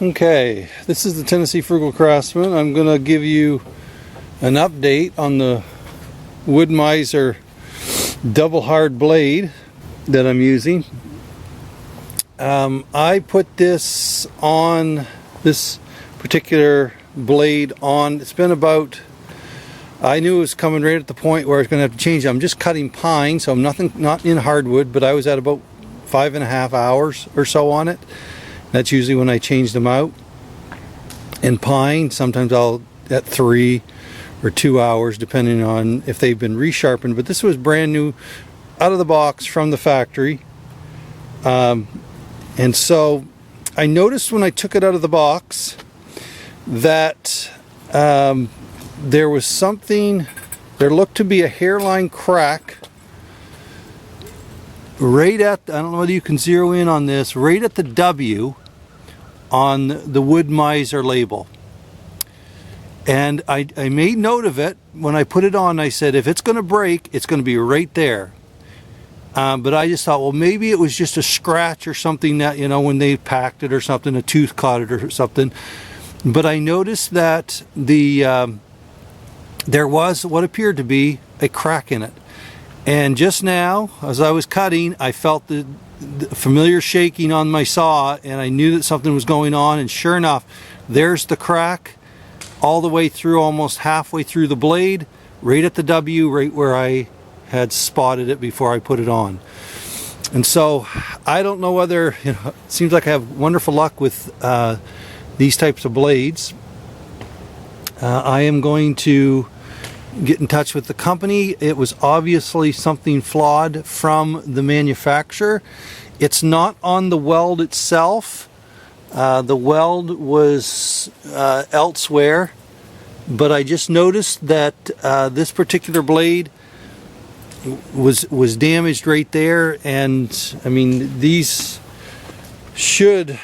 Okay, this is the Tennessee Frugal Craftsman. I'm going to give you an update on the Wood Mizer double hard blade that I'm using. I put this particular blade on, it's been about, I knew it was coming right at the point where I was going to have to change it. I'm just cutting pine, so I'm not in hardwood, but I was at about 5.5 hours or so on it. That's usually when I change them out. In pine, sometimes I'll at 3 or 2 hours, depending on if they've been resharpened. But this was brand new, out of the box from the factory. And so I noticed when I took it out of the box that there was something, there looked to be a hairline crack right at, I don't know whether you can zero in on this, right at the W on the Wood Mizer label. And I made note of it when I put it on. I said, if it's going to break, it's going to be right there. But I just thought, well, maybe it was just a scratch or something that, you know, when they packed it or something, a tooth caught it or something. But I noticed that there was what appeared to be a crack in it. And just now, as I was cutting, I felt the familiar shaking on my saw, and I knew that something was going on. And sure enough, there's the crack all the way through, almost halfway through the blade, right at the W, right where I had spotted it before I put it on. And so I don't know whether, you know, it seems like I have wonderful luck with these types of blades. I am going to get in touch with the company. It was obviously something flawed from the manufacturer. It's not on the weld itself. The weld was elsewhere, but I just noticed that this particular blade was damaged right there. And I mean, these should,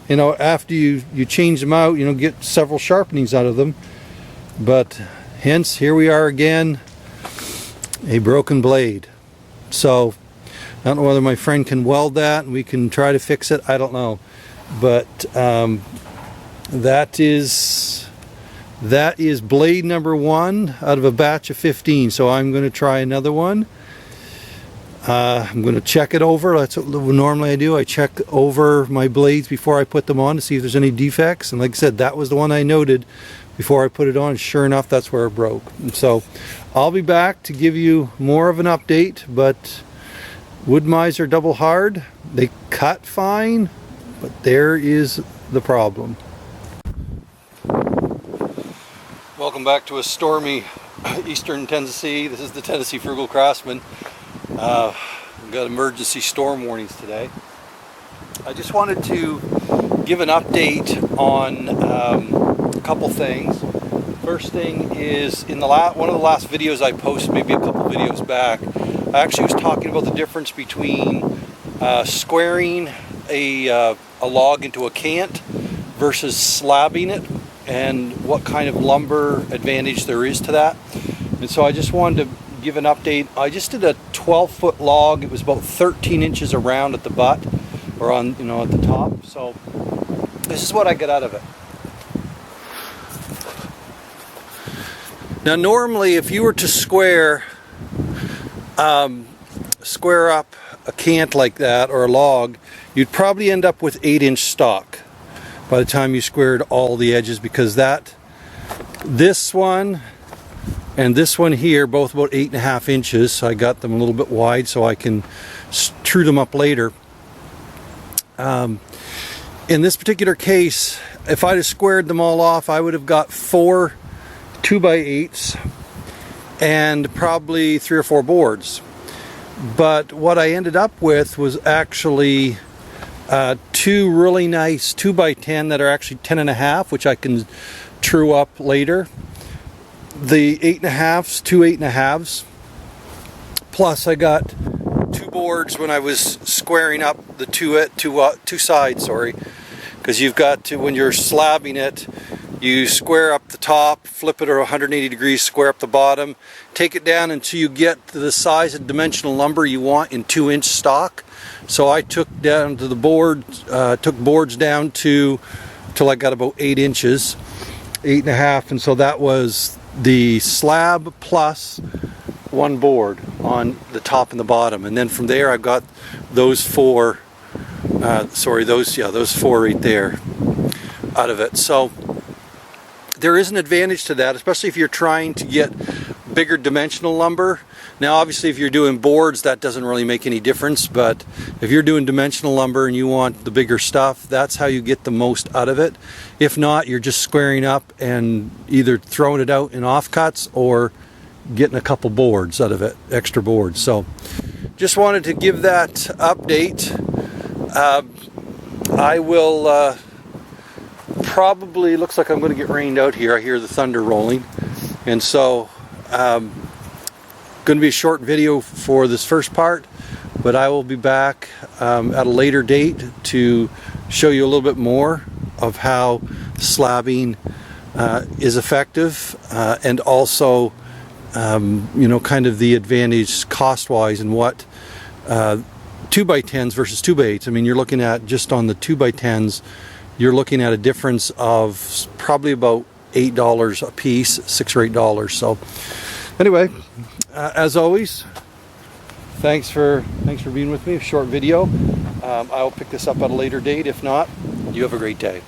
you know, after you change them out, you know, get several sharpenings out of them. But hence, here we are again, a broken blade. So I don't know whether my friend can weld that and we can try to fix it. I don't know. But that is blade number 1 out of a batch of 15. So I'm going to try another one. I'm going to check it over. That's what normally I do. I check over my blades before I put them on to see if there's any defects. And like I said, that was the one I noted before I put it on. Sure enough, that's where it broke. And so I'll be back to give you more of an update. But Wood Mizer double hard, they cut fine, but there is the problem. Welcome back to a stormy eastern Tennessee. This is the Tennessee Frugal Craftsman. We've got emergency storm warnings today. I just wanted to give an update on a couple things. First thing is, in one of the last videos I posted, maybe a couple videos back, I actually was talking about the difference between squaring a log into a cant versus slabbing it, and what kind of lumber advantage there is to that. And so I just wanted to give an update. I just did a 12-foot log. It was about 13 inches around at the butt, or on, you know, at the top. So this is what I got out of it. Now normally, if you were to square up a cant like that, or a log, you'd probably end up with 8-inch stock by the time you squared all the edges, because this one and this one here, both about 8.5 inches. So I got them a little bit wide so I can true them up later. In this particular case, if I'd have squared them all off, I would have got 4 2x8s and probably 3 or 4 boards. But what I ended up with was actually 2 really nice 2x10 that are actually 10.5, which I can true up later. The 8.5s, 2 8.5s. Plus I got 2 boards when I was squaring up the two sides, sorry. Because you've got to, when you're slabbing it, you square up the top, flip it 180 degrees, square up the bottom, take it down until you get to the size of dimensional lumber you want in 2-inch stock. So I took down to the board, took boards down to till I got about 8 inches, 8.5, and so that was the slab plus one board on the top and the bottom, and then from there I've got those four those four right there out of it. So there is an advantage to that, especially if you're trying to get bigger dimensional lumber. Now obviously if you're doing boards, that doesn't really make any difference, but if you're doing dimensional lumber and you want the bigger stuff, that's how you get the most out of it. If not, you're just squaring up and either throwing it out in offcuts or getting a couple boards out of it, extra boards. So just wanted to give that update. I will probably, looks like I'm going to get rained out here. I hear the thunder rolling, and so going to be a short video for this first part, but I will be back at a later date to show you a little bit more of how slabbing is effective, and also you know, kind of the advantage cost-wise and what 2x10s versus 2x8s. I mean, you're looking at, just on the 2x10s, you're looking at a difference of probably about $8 a piece, $6 or $8. So anyway, as always, thanks for being with me. A short video. I'll pick this up at a later date. If not, you have a great day.